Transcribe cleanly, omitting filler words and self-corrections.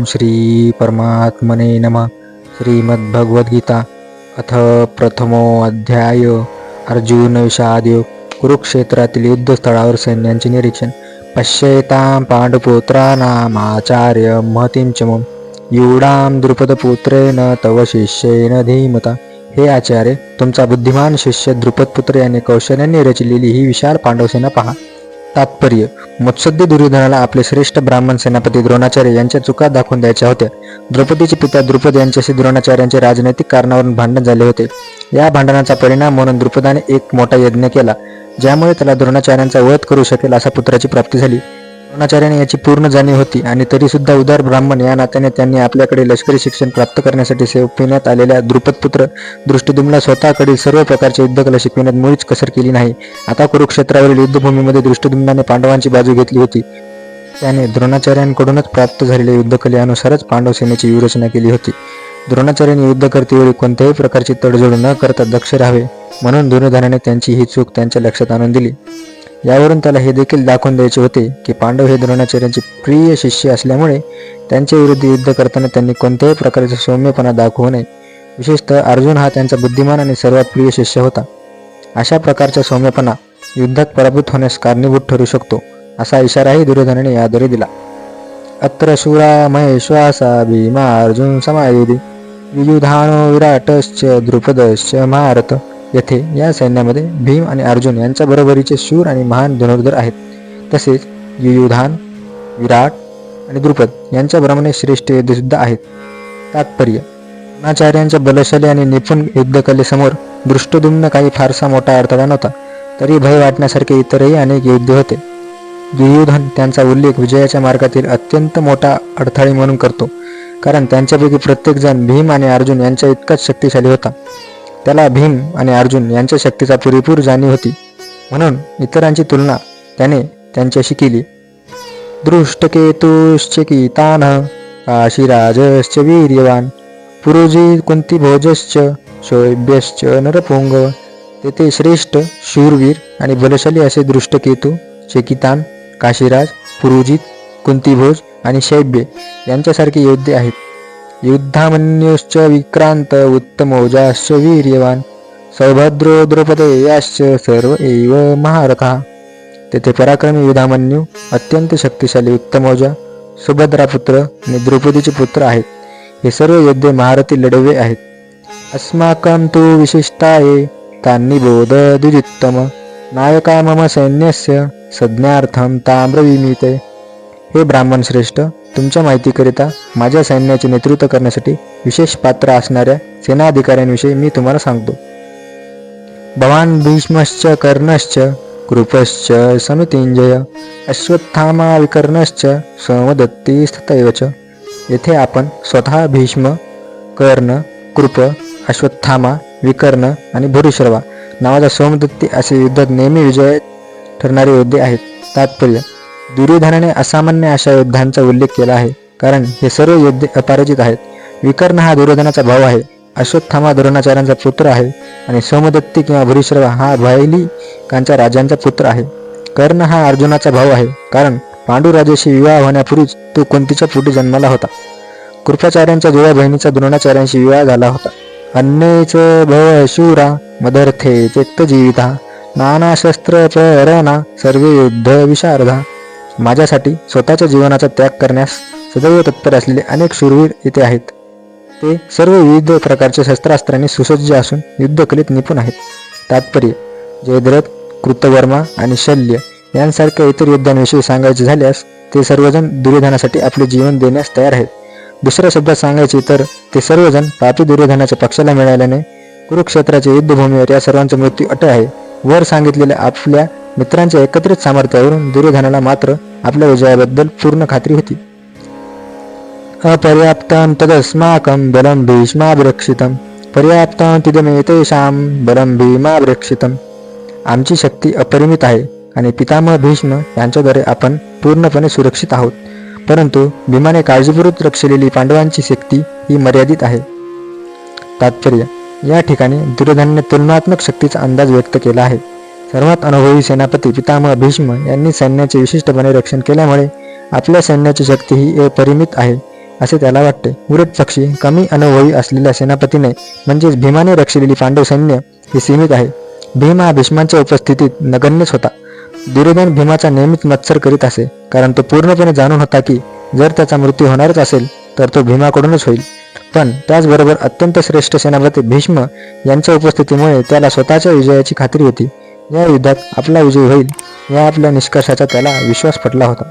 श्री परमात्मने नमः. श्रीमद्भगवद्गीता अथ प्रथमो अध्याय. अर्जुन विषादयोग. कुरुक्षेत्रातील युद्धस्थळावर सैन्यांचे निरीक्षण. पश्येतां पांडुपुत्राणामाचार्य महतीं चमूं युडां द्रुपदपुत्रेण तव शिष्येन धीमता. हे आचार्य, तुमचा बुद्धिमान शिष्य द्रुपदपुत्र याने कौशल्याने रचलेली ही विशाल पांडवसेना पहा. तात्पर्य: मुत्सद्दी दुर्योधनाला आपले श्रेष्ठ ब्राह्मण सेनापती द्रोणाचार्य यांच्या चुका दाखवून द्यायच्या होत्या. द्रौपदीचे पिता द्रुपद यांच्याशी द्रोणाचार्यांचे राजनैतिक कारणावरून भांडण झाले होते. या भांडणाचा परिणाम म्हणून द्रुपदाने एक मोठा यज्ञ केला, ज्यामुळे त्याला द्रोणाचार्यांचा वध करू शकेल अशा पुत्राची प्राप्ती झाली. द्रोणाचार्याने याची पूर्ण जाणीव होती आणि तरी सुद्धा उदार ब्राह्मण या नात्याने त्यांनी आपल्याकडे लष्करी शिक्षण प्राप्त करण्यासाठी सोपविण्यात आलेल्या द्रुपदपुत्र दृष्टद्युम्नला स्वतःकडील सर्व प्रकारचे युद्धकला शिकविण्यात मुळीच कसर केली नाही. आता कुरुक्षेत्रावरील युद्धभूमीमध्ये दृष्टद्युम्नाने पांडवांची बाजू घेतली होती. त्याने द्रोणाचार्यांकडूनच प्राप्त झालेल्या युद्धकलेनुसारच पांडव सेनेची व्यूहरचना केली होती. द्रोणाचार्यांनी युद्धकर्तेवेळी कोणत्याही प्रकारची तडजोड न करता दक्ष राहावे, म्हणून दुर्योधनाने त्यांची ही चूक त्यांच्या लक्षात आणून दिली. यावरून त्याला हे देखील दाखवून द्यायचे होते की पांडव हे द्रोणाचार्यांचे प्रिय शिष्य असल्यामुळे त्यांच्या विरुद्ध युद्ध करताना त्यांनी कोणत्याही प्रकारचा सौम्यपणा दाखवू नये. विशेषतः अर्जुन हा त्यांचा बुद्धिमान आणि सर्वात प्रिय शिष्य होता. अशा प्रकारचा सौम्यपणा युद्धात पराभूत होण्यास कारणीभूत ठरू शकतो, असा इशाराही दुर्योधनाने याद्वारे दिला. अत्र शूरा महेश्वासा भीमा अर्जुन समायुधी युयुधानो विराटश्च द्रुपदश्च महारथ. येथे या सैन्यामध्ये भीम आणि अर्जुन यांच्या बरोबरीचे शूर आणि महान धनुर्धर आहेत. तसेच युयुधान, विराट आणि द्रुपद यांच्याप्रमाणे श्रेष्ठ योद्धे सुद्धा आहेत. तात्पर्य: द्रोणाचार्यांच्या बलशाली आणि निपुण युद्धकलेसमोर दृष्टद्युम्न काही फारसा मोठा अडथळा नव्हता. तरी भय वाटण्यासारखे इतरही अनेक योद्धे होते. दुर्योधन त्यांचा उल्लेख विजयाच्या मार्गातील अत्यंत मोठा अडथळे म्हणून करतो, कारण त्यांच्यापैकी प्रत्येकजण भीम आणि अर्जुन यांच्या इतकाच शक्तिशाली होता. त्याला भीम आणि अर्जुन यांच्या शक्तीचा पुरेपूर जाणीव होती, म्हणून इतरांची तुलना त्याने त्यांच्याशी केली. दृष्टकेतुश्च कीतानः काशीराजश्च वीर्यवान पुरुजी कुंतीभोजश्च शोभ्यश्च नरपुंगव. तेथे श्रेष्ठ शूरवीर आणि बलशाली असे दृष्टकेतू, चेकितान, काशीराज, पुरुजित, कुंतीभोज आणि शैब्य यांच्यासारखे योद्धे आहेत. युद्धामन्युश्च विक्रांत उत्तमौजाश्च वीर्यवान सौभद्रो द्रौपदेयाश्च सर्व एव महारथा. तेथे पराक्रमी युधामन्यू, अत्यंत शक्तिशाली उत्तमौजा, सुभद्रापुत्र आणि द्रौपदीचे पुत्र आहेत. हे सर्व योद्धे महारथी लढवे आहेत. अस्माकं तु विशिष्टाये तान्निबोध द्विजित्तम नायका मम सैन्यस्य संज्ञार्थं ताम्रविमीते. हे ब्राह्मण श्रेष्ठ, तुमच्या माहितीकरिता माझ्या सैन्याचे नेतृत्व करण्यासाठी विशेष पात्र असणाऱ्या सेनाधिकाऱ्यांविषयी मी तुम्हाला सांगतो. भवान भीष्मश्च कर्णश्च कृपश्च समितिंजय अश्वत्थामा विकर्णश्च सोमदत्ती तथैवच. येथे आपण स्वतः भीष्म, कर्ण, कृप, अश्वत्थामा, विकर्ण आणि भूरिश्रवा नावाचा सोमदत्ती असे युद्धात नेहमी विजय ठरणारे योद्धे आहेत. तात्पर्य: दुर्योधनाने असामान्य अशा योद्ध्यांचा उल्लेख केला आहे, कारण हे सर्व योद्धे अपराजित आहेत. विकर्ण हा दुर्योधनाचा भाऊ आहे, अश्वत्थामा द्रोणाचार्यांचा पुत्र आहे आणि सोमदत्ती किंवा भूरिश्रवा हा भैलिकांच्या राजांचा पुत्र आहे. कर्ण हा अर्जुनाचा भाऊ आहे, कारण पांडुराजाशी विवाह होण्यापूर्वीच तो कुंतीच्या पोटी जन्माला होता. कृपाचार्यांच्या जुळ्या बहिणीचा द्रोणाचार्यांशी विवाह झाला होता. अन्येच भव शूरा मदर्थे त्यक्तजीविता नाना शस्त्र प्रेरणा सर्वे युद्ध विशारदा. माझ्यासाठी स्वतःच्या जीवनाचा त्याग करण्यास सदैव तत्पर असलेले अनेक शूरवीर इथे आहेत. ते सर्व विविध प्रकारच्या शस्त्रास्त्रांनी सुसज्ज असून युद्धकलेत निपुण आहेत. तात्पर्य: जयद्रथ, कृतवर्मा आणि शल्य यांसारख्या इतर योद्ध्यांविषयी सांगायचे झाल्यास ते सर्वजण दुर्योधनासाठी आपले जीवन देण्यास तयार आहेत. दुसऱ्या शब्दात सांगायचे तर ते सर्वजण पापी दुर्योधनाच्या पक्षाला मिळाल्याने कुरुक्षेत्राच्या युद्धभूमीवर या सर्वांचा मृत्यू अटळ आहे. वर सांगितलेल्या आपल्या मित्रांच्या एकत्रित सामर्थ्यावरून दुर्योधनाला मात्र आपल्या विजयाबद्दल पूर्ण खात्री होती. अपर्याप्तं तदस्माकं बलं भीष्माभिरक्षितं पर्याप्तं तिदमेतेषां बलं भीमाभिरक्षितं. आमची शक्ती अपरिमित आहे आणि पितामह भीष्म यांच्याद्वारे आपण पूर्णपणे सुरक्षित आहोत, परंतु भीमाने काळजीपूर्वक रक्षलेली पांडवांची शक्ती ही मर्यादित आहे. तात्पर्य: या ठिकाणी दुर्योधनाने तुलनात्मक शक्तीचा अंदाज व्यक्त केला आहे. सर्वात अनुभवी सेनापती पितामह भीष्म यांनी सैन्याचे विशिष्टपणे रक्षण केल्यामुळे आपल्या सैन्याची शक्ती ही अपरिमित आहे असे त्याला वाटते. उलट पक्षी कमी अनुभवी असलेल्या सेनापतीने म्हणजेच भीमाने रक्षलेली पांडव सैन्य हे सीमित आहे. भीम हा भीष्मांच्या उपस्थितीत नगण्यच होता. दुर्योधन भीमाचा नेहमीच मत्सर करीत असे, कारण तो पूर्णपणे जाणून होता की जर त्याचा मृत्यू होणारच असेल तर तो भीमाकडूनच होईल. पण त्याचबरोबर अत्यंत श्रेष्ठ सेनापती भीष्म यांच्या उपस्थितीमुळे त्याला स्वतःच्या विजयाची खात्री होती. या युद्धात आपला विजय होईल या आपल्या निष्कर्षाचा त्याला विश्वास पटला होता.